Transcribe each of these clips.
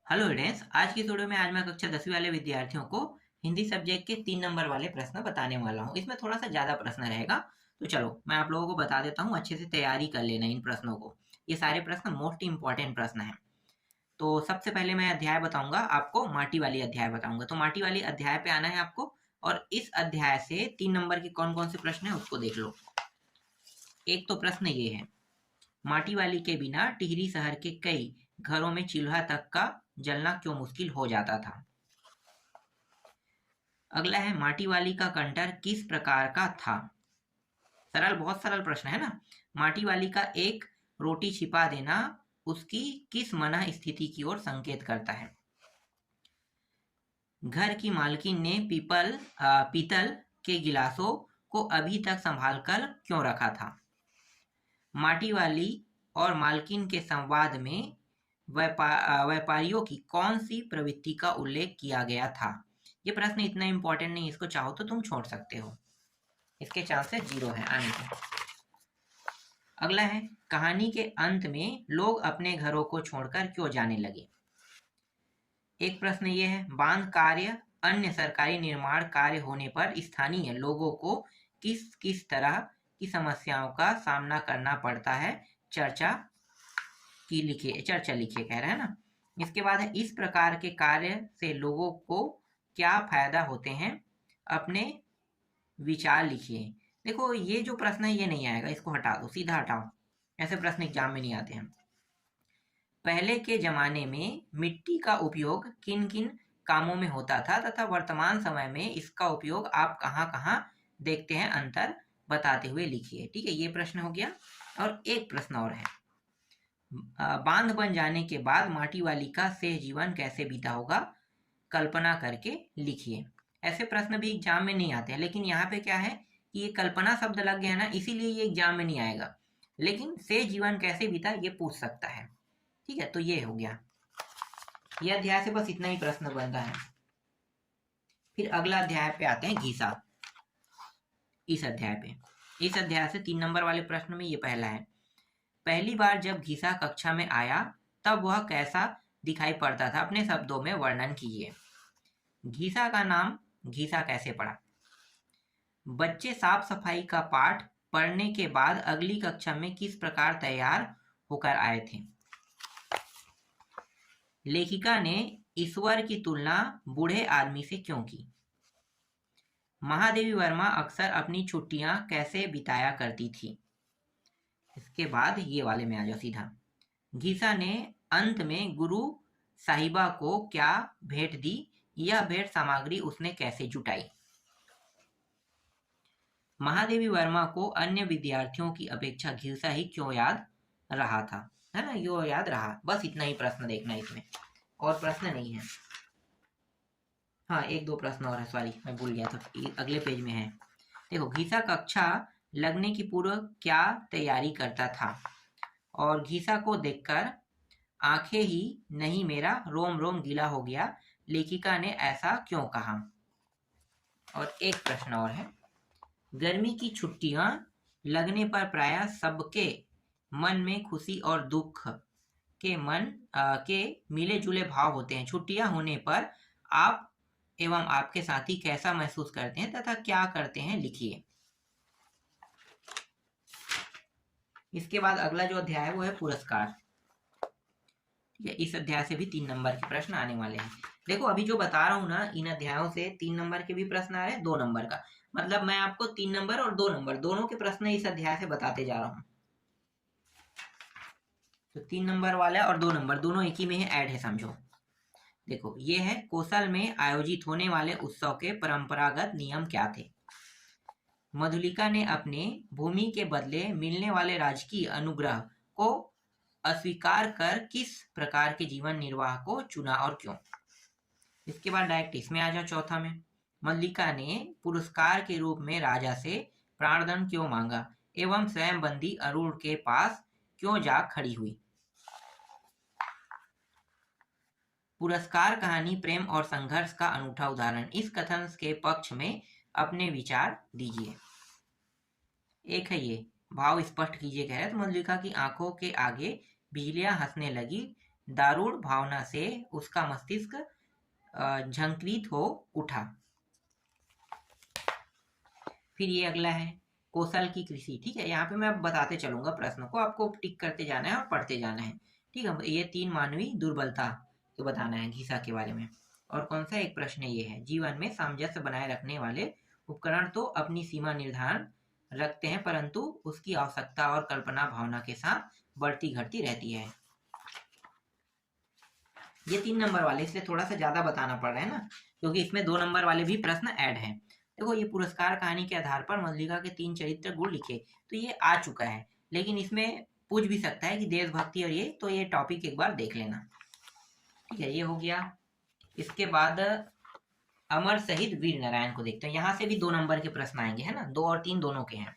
Hello students, आज की इस वीडियो में आज मैं कक्षा 10वीं वाले विद्यार्थियों को हिंदी सब्जेक्ट के 3 नंबर वाले प्रश्न बताने वाला हूँ। इसमें थोड़ा सा ज़्यादा प्रश्न रहेगा, तो चलो मैं आप लोगों को बता देता हूँ। अच्छे से तैयारी कर लेना इन प्रश्नों को। ये सारे प्रश्न मोस्ट इंपॉर्टेंट प्रश्न हैं। तो सबसे पहले मैं अध्याय बताऊंगा आपको, माटी वाली अध्याय बताऊंगा। तो माटी वाली अध्याय पे आना है आपको, और इस अध्याय से 3 नंबर के कौन कौन से प्रश्न है उसको देख लो। एक तो प्रश्न ये है, माटी वाली के बिना टिहरी शहर के कई घरों में चूल्हा तक का जलना क्यों मुश्किल हो जाता था। अगला है, माटी वाली का कंटर किस प्रकार का था। सरल, बहुत सरल प्रश्न है ना। माटी वाली का एक रोटी छिपा देना उसकी किस मना स्थिति की ओर संकेत करता है। घर की मालकिन ने पीतल के गिलासों को अभी तक संभाल कर क्यों रखा था। माटी वाली और मालकिन के संवाद में व्यापारियों की कौन सी प्रवृत्ति का उल्लेख किया गया था। ये प्रश्न इतना इंपॉर्टेंट नहीं, इसको चाहो तो तुम छोड़ सकते हो, इसके चांसेस 0 है आने के। अगला है, कहानी के अंत में लोग अपने घरों को छोड़कर क्यों जाने लगे। एक प्रश्न ये है, बांध कार्य अन्य सरकारी निर्माण कार्य होने पर स्थानीय लोगों को किस किस तरह की समस्याओं का सामना करना पड़ता है, चर्चा लिखिए कह रहे हैं ना। इसके बाद है, इस प्रकार के कार्य से लोगों को क्या फायदा होते हैं, अपने विचार लिखिए। देखो ये जो प्रश्न है ये नहीं आएगा, इसको हटा दो, सीधा हटाओ, ऐसे प्रश्न एग्जाम में नहीं आते हैं। पहले के जमाने में मिट्टी का उपयोग किन किन कामों में होता था तथा वर्तमान समय में इसका उपयोग आप कहाँ कहाँ देखते हैं, अंतर बताते हुए लिखिए। ठीक है, ये प्रश्न हो गया। और एक प्रश्न और है, बांध बन जाने के बाद माटी वाली का शेष जीवन कैसे बीता होगा, कल्पना करके लिखिए। ऐसे प्रश्न भी एग्जाम में नहीं आते हैं, लेकिन यहाँ पे क्या है कि ये कल्पना शब्द लग गया ना, इसीलिए ये एग्जाम में नहीं आएगा। लेकिन शेष जीवन कैसे बीता ये पूछ सकता है। ठीक है, तो ये हो गया। ये अध्याय से बस इतना ही प्रश्न बनता है। फिर अगला अध्याय पे आते हैं, घीसा। इस अध्याय से 3 नंबर वाले प्रश्न में ये पहला है, पहली बार जब घीसा कक्षा में आया तब वह कैसा दिखाई पड़ता था, अपने शब्दों में वर्णन कीजिए। घीसा का नाम घीसा कैसे पड़ा। बच्चे साफ सफाई का पाठ पढ़ने के बाद अगली कक्षा में किस प्रकार तैयार होकर आए थे। लेखिका ने ईश्वर की तुलना बूढ़े आदमी से क्यों की। महादेवी वर्मा अक्सर अपनी छुट्टियां कैसे बिताया करती थी। इसके बाद ये वाले में आ जाओ सीधा, घीसा ने अंत में गुरु साहिबा को क्या भेंट दी, यह भेंट सामग्री उसने कैसे जुटाई। महादेवी वर्मा को अन्य विद्यार्थियों की अपेक्षा घीसा ही क्यों याद रहा था, है ना, यो याद रहा। बस इतना ही प्रश्न देखना इसमें, और प्रश्न नहीं है। हाँ, एक दो प्रश्न और है, सॉरी मैं भूल गया था, अगले पेज में है। देखो, घीसा कक्षा लगने की पूर्व क्या तैयारी करता था, और घीसा को देखकर आंखें ही नहीं मेरा रोम रोम गीला हो गया, लेखिका ने ऐसा क्यों कहा। और एक प्रश्न और है, गर्मी की छुट्टियां लगने पर प्रायः सबके मन में खुशी और दुख के मिले जुले भाव होते हैं। छुट्टियां होने पर आप एवं आपके साथी कैसा महसूस करते हैं तथा क्या करते हैं, लिखिए। इसके बाद अगला जो अध्याय है वो है पुरस्कार। ठीक है, इस अध्याय से भी 3 नंबर के प्रश्न आने वाले हैं। देखो अभी जो बता रहा हूं ना, इन अध्यायों से 3 नंबर के भी प्रश्न आ रहे हैं, 2 नंबर का। मतलब मैं आपको 3 नंबर और 2 नंबर दोनों के प्रश्न इस अध्याय से बताते जा रहा हूं। तो 3 नंबर वाला और 2 नंबर दोनों एक ही में है, ऐड है, समझो। देखो ये है, कौशल में आयोजित होने वाले उत्सव के परंपरागत नियम क्या थे। मधुलिका ने अपने भूमि के बदले मिलने वाले राजकीय अनुग्रह को अस्वीकार कर किस प्रकार के जीवन निर्वाह को चुना और क्यों। इसके बाद डायरेक्ट इसमें आ जाओ, चौथा में, मल्लिका ने पुरस्कार के रूप में राजा से प्राणदंड क्यों मांगा एवं स्वयं बंदी अरुण के पास क्यों जा खड़ी हुई। पुरस्कार कहानी प्रेम और संघर्ष का अनूठा उदाहरण, इस कथन के पक्ष में अपने विचार दीजिए। एक है ये, भाव स्पष्ट कीजिए, कह रहे तो मल्लिका की आंखों के आगे बिजलियां हंसने लगी, दारुण भावना से उसका मस्तिष्क झंकृत हो उठा। फिर ये अगला है कौशल की कृषि। ठीक है, यहाँ पे मैं बताते चलूंगा प्रश्नों को, आपको टिक करते जाना है और पढ़ते जाना है। ठीक है, ये 3 मानवीय दुर्बलता को बताना है घिसा के बारे में। और कौन सा एक प्रश्न ये है, जीवन में सामंजस्य बनाए रखने वाले उपकरण तो अपनी सीमा निर्धारण रखते हैं, परंतु उसकी आवश्यकता और कल्पना भावना के साथ बढ़ती घटती रहती है। ये 3 नंबर वाले इसलिए थोड़ा सा ज्यादा बताना पड़ रहा है ना, क्योंकि इसमें 2 नंबर वाले भी प्रश्न ऐड हैं। देखो, ये पुरस्कार कहानी के आधार पर मल्लिका के 3 चरित्र गुण लिखे, तो ये आ चुका है, लेकिन इसमें पूछ भी सकता है कि देशभक्ति और ये, तो ये टॉपिक एक बार देख लेना। ठीक है, ये हो गया। इसके बाद अमर शहीद वीर नारायण को देखते हैं। यहाँ से भी 2 नंबर के प्रश्न आएंगे, है ना, 2 और 3 दोनों के हैं,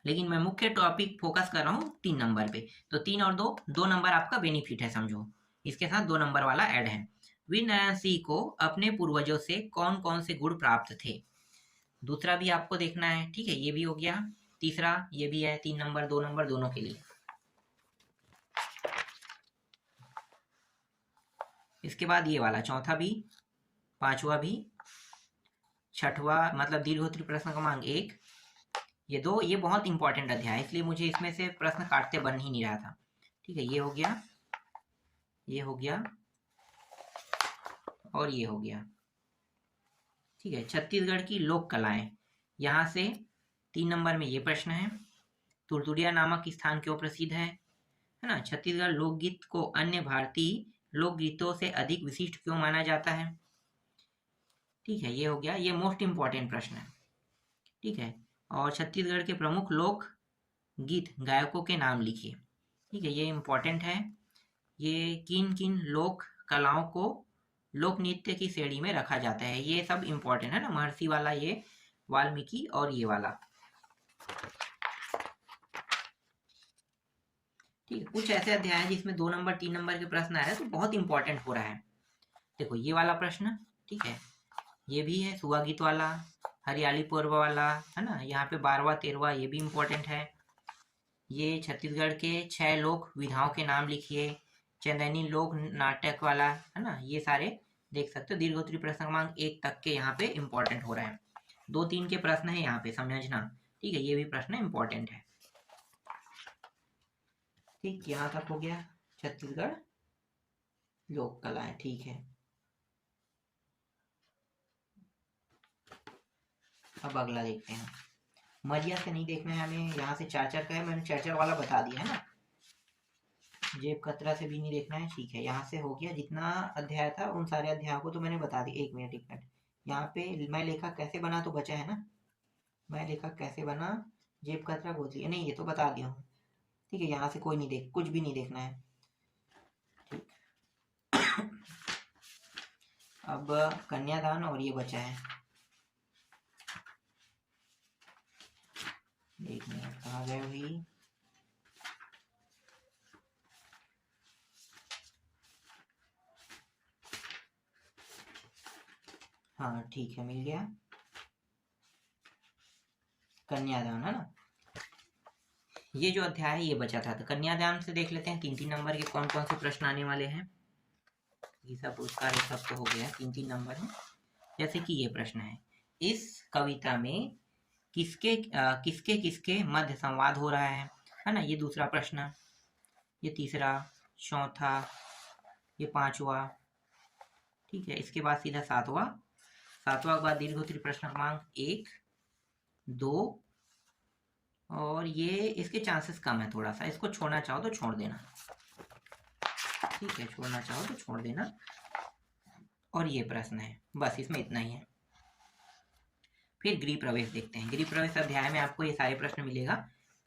लेकिन मैं मुख्य टॉपिक फोकस कर रहा हूँ 3 नंबर पे। तो 3 और 2 नंबर आपका बेनिफिट है, समझो, इसके साथ 2 नंबर वाला ऐड है। वीर नारायण सिंह को अपने पूर्वजों से कौन कौन से गुण प्राप्त थे, दूसरा भी आपको देखना है। ठीक है, ये भी हो गया। तीसरा ये भी है, 3 नंबर 2 नंबर दोनों के लिए। इसके बाद ये वाला चौथा भी, पांचवा भी, छठवा मतलब दीर्घोत्तरी प्रश्न क्रमांक 1, ये 2, ये बहुत इंपॉर्टेंट अध्याय है, इसलिए मुझे इसमें से प्रश्न काटते बन ही नहीं रहा था। ठीक है, ये हो गया, ये हो गया और ये हो गया। ठीक है, छत्तीसगढ़ की लोक कलाएं, यहाँ से 3 नंबर में ये प्रश्न है, तुरतुरिया नामक स्थान क्यों प्रसिद्ध है ना, छत्तीसगढ़ लोकगीत को अन्य भारतीय लोकगीतों से अधिक विशिष्ट क्यों माना जाता है। ठीक है, ये हो गया, ये मोस्ट इंपॉर्टेंट प्रश्न है। ठीक है, और छत्तीसगढ़ के प्रमुख लोक गीत गायकों के नाम लिखिए। ठीक है, ये इंपॉर्टेंट है। ये किन किन लोक कलाओं को लोक नृत्य की श्रेणी में रखा जाता है, ये सब इंपॉर्टेंट है ना, महर्षि वाला, ये वाल्मीकि और ये वाला। ठीक है, कुछ ऐसे अध्याय हैं जिसमें 2 नंबर 3 नंबर के प्रश्न आ रहे हैं, तो बहुत इंपॉर्टेंट हो रहा है। देखो, ये वाला प्रश्न, ठीक है, ये भी है सुआ गीत वाला, हरियाली पर्व वाला, है ना, यहाँ पे 12वां 13वां ये भी इंपॉर्टेंट है। ये छत्तीसगढ़ के 6 लोक विधाओं के नाम लिखिए, चंदैनी लोक नाटक वाला, है ना, ये सारे देख सकते हो। दीर्घोत्तरी प्रश्न क्रमांक 1 तक के यहाँ पे इंपॉर्टेंट हो रहा है। 2-3 के प्रश्न है यहाँ पे, समझना। ठीक है, ये भी प्रश्न इंपॉर्टेंट है। ठीक, यहाँ तक हो गया छत्तीसगढ़ लोक कलाएं। ठीक है, अब अगला देखते हैं। मरिया से नहीं देखना है हमें, यहाँ से 4-4 का है, मैंने 4-4 वाला बता दिया है ना। जेब कतरा से भी नहीं देखना है। ठीक है, यहाँ से हो गया, जितना अध्याय था उन सारे अध्यायों को तो मैंने बता दिया। 1 मिनट 1 मिनट, यहाँ पे मैं लेखक कैसे बना तो बचा है ना, मैं लेखक कैसे बना, जेब कतरा गोद लिया, नहीं ये तो बता दिया हूँ। ठीक है, यहाँ से कोई नहीं देख, कुछ भी नहीं देखना है। ठीक अब कन्यादान और ये बचा है। 1 मिनट, कहाँ गए भाई। हाँ ठीक है, मिल गया, कन्यादान, है ना। ये जो अध्याय है ये बचा था, तो कन्यादान से देख लेते हैं 3-3 नंबर के कौन कौन से प्रश्न आने वाले हैं। ये सब पुरस्कार ये सब तो हो गया, 3-3 नंबर है। जैसे कि ये प्रश्न है, इस कविता में किसके किसके मध्य संवाद हो रहा है ना, ये दूसरा प्रश्न, ये तीसरा, चौथा, ये 5वां। ठीक है, इसके बाद सीधा 7वां के बाद दीर्घोत्तरी प्रश्न क्रमांक 1, 2 और ये इसके चांसेस कम है थोड़ा सा, इसको छोड़ना चाहो तो छोड़ देना। ठीक है, छोड़ना चाहो तो छोड़ देना। और ये प्रश्न है, बस इसमें इतना ही है। फिर गृह प्रवेश देखते हैं। गृह प्रवेश अध्याय में आपको ये सारे प्रश्न मिलेगा,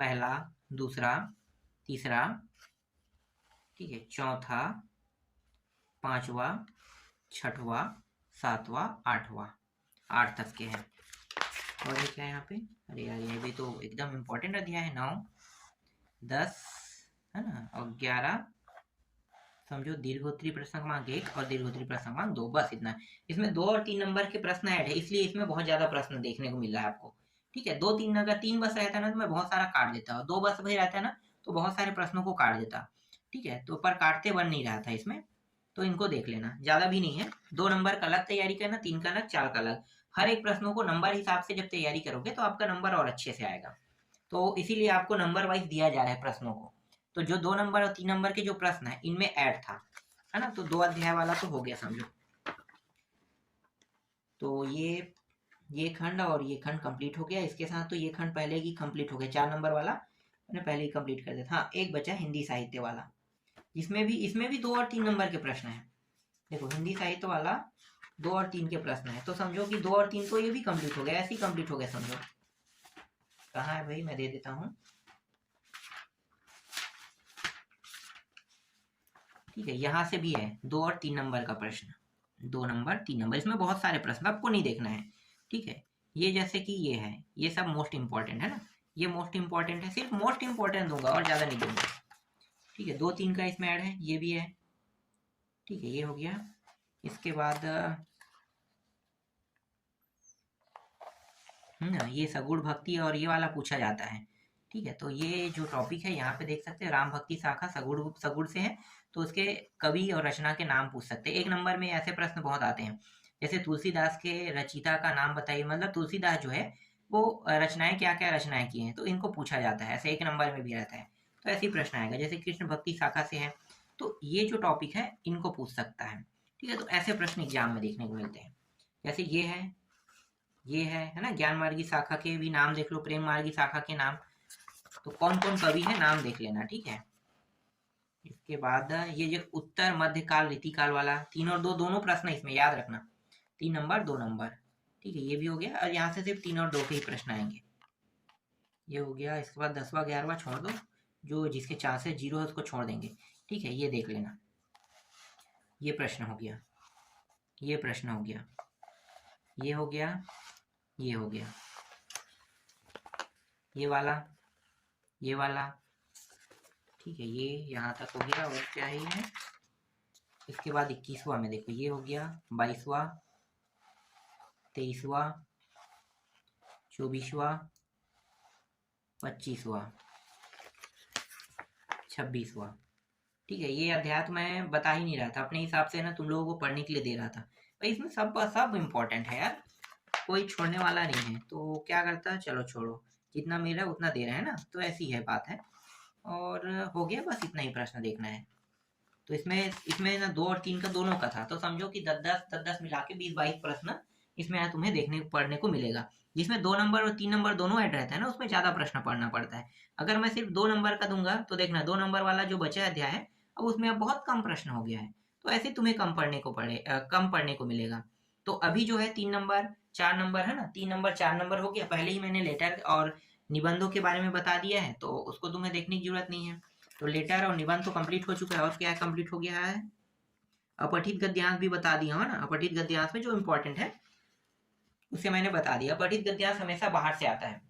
पहला, दूसरा, तीसरा, ठीक है, चौथा, 5वां, 6वां, 7वां, 8वां, 8 तक के हैं। और ये क्या है यहाँ पे, अरे यार ये भी तो एकदम इम्पोर्टेंट अध्याय है। 9, 10, है ना, और 11 समझो दीर्घोत्तरी प्रश्न क्रमांक 1 और दीर्घोत्तरी प्रश्न क्रमांक 2, बस इतना। इसमें 2 और 3 नंबर के प्रश्न ऐड है, इसलिए इसमें बहुत ज्यादा प्रश्न देखने को मिल रहा है आपको। ठीक है, 2-3 अगर 3 बस रहता ना तो मैं बहुत सारा काट देता, 2 बस भी रहता है ना तो बहुत सारे प्रश्नों को काट देता। ठीक है, तो पर काटते बन नहीं रहा था इसमें, तो इनको देख लेना, ज्यादा भी नहीं है। 2 नंबर का अलग तैयारी करना, 3 का अलग, 4 का अलग। हर एक प्रश्नों को नंबर हिसाब से जब तैयारी करोगे तो आपका नंबर और अच्छे से आएगा। तो इसीलिए आपको नंबर वाइज दिया जा रहा है प्रश्नों को। तो जो 2 नंबर और 3 नंबर के जो प्रश्न है इनमें ऐड था, है ना, तो 2 अध्याय वाला तो हो गया समझो। तो ये खंड और ये खंड कंप्लीट हो गया, इसके साथ तो ये खंड पहले ही कंप्लीट हो गया, 4 नंबर वाला मैंने पहले ही कंप्लीट कर दिया था। हाँ, एक बचा हिंदी साहित्य वाला, इसमें भी 2 और 3 नंबर के प्रश्न हैं। देखो हिंदी साहित्य वाला 2 और 3 के प्रश्न है, तो समझो कि 2 और 3 तो ये भी कंप्लीट हो गया, ऐसे ही कंप्लीट हो गया समझो। कहाँ है भाई, मैं दे देता हूँ, ठीक है, यहाँ से भी है 2 और 3 नंबर का प्रश्न, 2 नंबर 3 नंबर, इसमें बहुत सारे प्रश्न आपको नहीं देखना है, ठीक है। ये जैसे कि ये है, ये सब मोस्ट इंपॉर्टेंट है ना, ये मोस्ट इंपॉर्टेंट है, सिर्फ मोस्ट इंपॉर्टेंट दूंगा और ज्यादा नहीं दूंगा, ठीक है। 2-3 का इसमें ऐड है, ये भी है, ठीक है, ये हो गया। इसके बाद ये सगुण भक्ति और ये वाला पूछा जाता है, ठीक है। तो ये जो टॉपिक है यहाँ पे देख सकते हैं, राम भक्ति शाखा सगुण सगुण से है, तो उसके कवि और रचना के नाम पूछ सकते हैं। 1 नंबर में ऐसे प्रश्न बहुत आते हैं, जैसे तुलसीदास के रचिता का नाम बताइए, मतलब तुलसीदास जो है वो रचनाएं क्या क्या रचनाएं की हैं, तो इनको पूछा जाता है, ऐसे 1 नंबर में भी रहता है। तो ऐसे ही प्रश्न आएगा, जैसे कृष्ण भक्ति शाखा से है, तो ये जो टॉपिक है इनको पूछ सकता है, ठीक है। तो ऐसे प्रश्न एग्जाम में देखने को मिलते हैं। जैसे ये है ना, ज्ञान मार्गी शाखा के भी नाम देख लो, प्रेम मार्गी शाखा के नाम, तो कौन कौन कवि है नाम देख लेना, ठीक है। इसके बाद ये जो उत्तर मध्यकाल रीतिकाल वाला 3 और 2 दोनों प्रश्न इसमें याद रखना, 3 नंबर 2 नंबर, ठीक है, ये भी हो गया। और यहाँ से सिर्फ 3 और 2 के ही प्रश्न आएंगे, ये हो गया। इसके बाद 10वां 11वां छोड़ दो, जो जिसके चांसेस 0 है उसको छोड़ देंगे, ठीक है। ये देख लेना, ये प्रश्न हो गया, ये प्रश्न हो गया, ये हो गया, ये हो गया, ये वाला, ठीक है, ये यहाँ तक हो गया। और क्या ही है, इसके बाद 21वां में देखो, ये हो गया, 22वां, 23वां, 24वां, 25वां, 26वां, ठीक है। ये अध्याय तो मैं बता ही नहीं रहा था, अपने हिसाब से ना तुम लोगों को पढ़ने के लिए दे रहा था भाई, इसमें सब इम्पोर्टेंट है यार, कोई छोड़ने वाला नहीं है। तो क्या करता है, चलो छोड़ो, जितना मिल रहा है उतना दे रहे हैं ना, तो ऐसी है बात है। और हो गया, बस इतना ही प्रश्न देखना है। तो इसमें ना 2 और 3 का दोनों का था, तो समझो कि 10-10 मिला के 20-22 प्रश्न इसमें तुम्हें देखने पढ़ने को मिलेगा। जिसमें 2 नंबर और 3 नंबर दोनों ऐड रहता है ना, उसमें ज्यादा प्रश्न पढ़ना पड़ता है। अगर मैं सिर्फ 2 नंबर का दूंगा तो देखना 2 नंबर वाला जो बचा अध्याय है, अब उसमें अब बहुत कम प्रश्न हो गया है, तो ऐसे तुम्हें कम पढ़ने को मिलेगा। तो अभी जो है 3 नंबर 4 नंबर है ना, 3 नंबर 4 नंबर हो गया। पहले ही मैंने लेटर और निबंधों के बारे में बता दिया है, तो उसको तुम्हें देखने की जरूरत नहीं है। तो लेटर और निबंध तो कंप्लीट हो चुका है, और क्या कंप्लीट हो गया है, अपठित गद्यांश भी बता दिया है ना। अपठित गद्यांश में जो इम्पोर्टेंट है उसे मैंने बता दिया। अपठित गद्यांश हमेशा बाहर से आता है,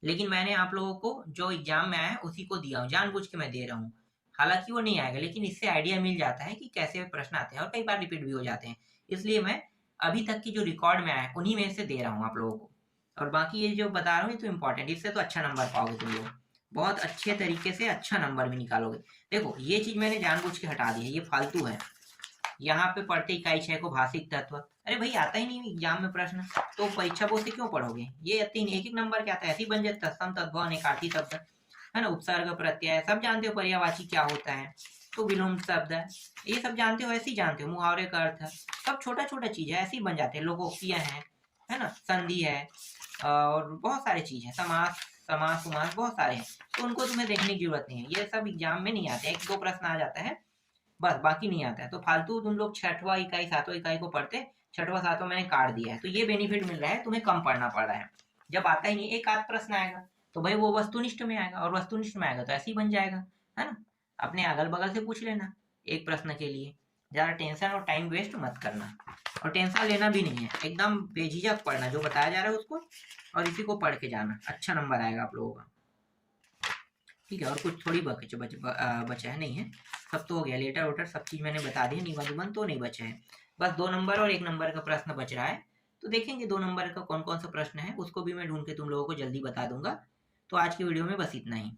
लेकिन मैंने आप लोगों को जो एग्जाम में आया उसी को दिया हूँ, जानबूझ के मैं दे रहा हूँ। हालांकि वो नहीं आएगा, लेकिन इससे आइडिया मिल जाता है कि कैसे प्रश्न आते हैं, और कई बार रिपीट भी हो जाते हैं, इसलिए मैं अभी तक की जो रिकॉर्ड में आया उन्हीं में से दे रहा हूँ आप लोगों को। और बाकी ये जो बता रहा हूँ ये तो इम्पोर्टेंट, इससे तो अच्छा नंबर पाओगे तुम लोग, बहुत अच्छे तरीके से अच्छा नंबर भी निकालोगे। देखो ये चीज मैंने जानबूझ के हटा दी है, ये फालतू है। यहाँ पे पढ़ते इकाई 6 को भाषिक तत्व, अरे भाई आता ही नहीं एग्जाम में प्रश्न, तो परीक्षा बोर्ड से क्यों पढ़ोगे। ये 3 एक नंबर क्या आता है, ऐसी बन जाता है, तत्सम तद्भव अनेकार्थी शब्द है ना, उपसर्ग प्रत्यय सब जानते हो, पर्यायवाची क्या होता है, तो विलोम शब्द है, ये सब जानते हो, ऐसे ही जानते हो, मुहावरे का अर्थ है, सब छोटा छोटा चीज है, ऐसे ही बन जाते हैं। लोकोक्तियां हैं, है ना, संधि है, और बहुत सारी चीज है, समास समास उमास बहुत सारे हैं, तो उनको तुम्हें देखने की जरूरत नहीं है, ये सब एग्जाम में नहीं आते, 1-2 प्रश्न आ जाता है बस, बाकी नहीं आता है। तो फालतू तुम लोग 6वां इकाई 7वां इकाई को पढ़ते, 6वां 7वां मैंने काट दिया है, तो ये बेनिफिट मिल रहा है, तुम्हें कम पढ़ना पड़ रहा है। जब आता ही नहीं, एक आध प्रश्न आएगा तो भाई वो वस्तुनिष्ठ में आएगा, और वस्तुनिष्ठ में आएगा तो ऐसे ही बन जाएगा, है ना। अपने अगल बगल से पूछ लेना एक प्रश्न के लिए, ज्यादा टेंशन और टाइम वेस्ट मत करना, और टेंशन लेना भी नहीं है, एकदम बेझिझक पढ़ना जो बताया जा रहा है उसको, और इसी को पढ़ के जाना, अच्छा नंबर आएगा आप लोगों का, ठीक है। और कुछ थोड़ी बचा है, नहीं है, सब तो हो गया, लेटर वेटर सब चीज मैंने बता दी, निबंध तो नहीं बचा है, बस 2 नंबर और 1 नंबर का प्रश्न बच रहा है। तो देखेंगे 2 नंबर का कौन कौन सा प्रश्न है, उसको भी मैं ढूंढ के तुम लोगों को जल्दी बता दूंगा। तो आज की वीडियो में बस इतना ही।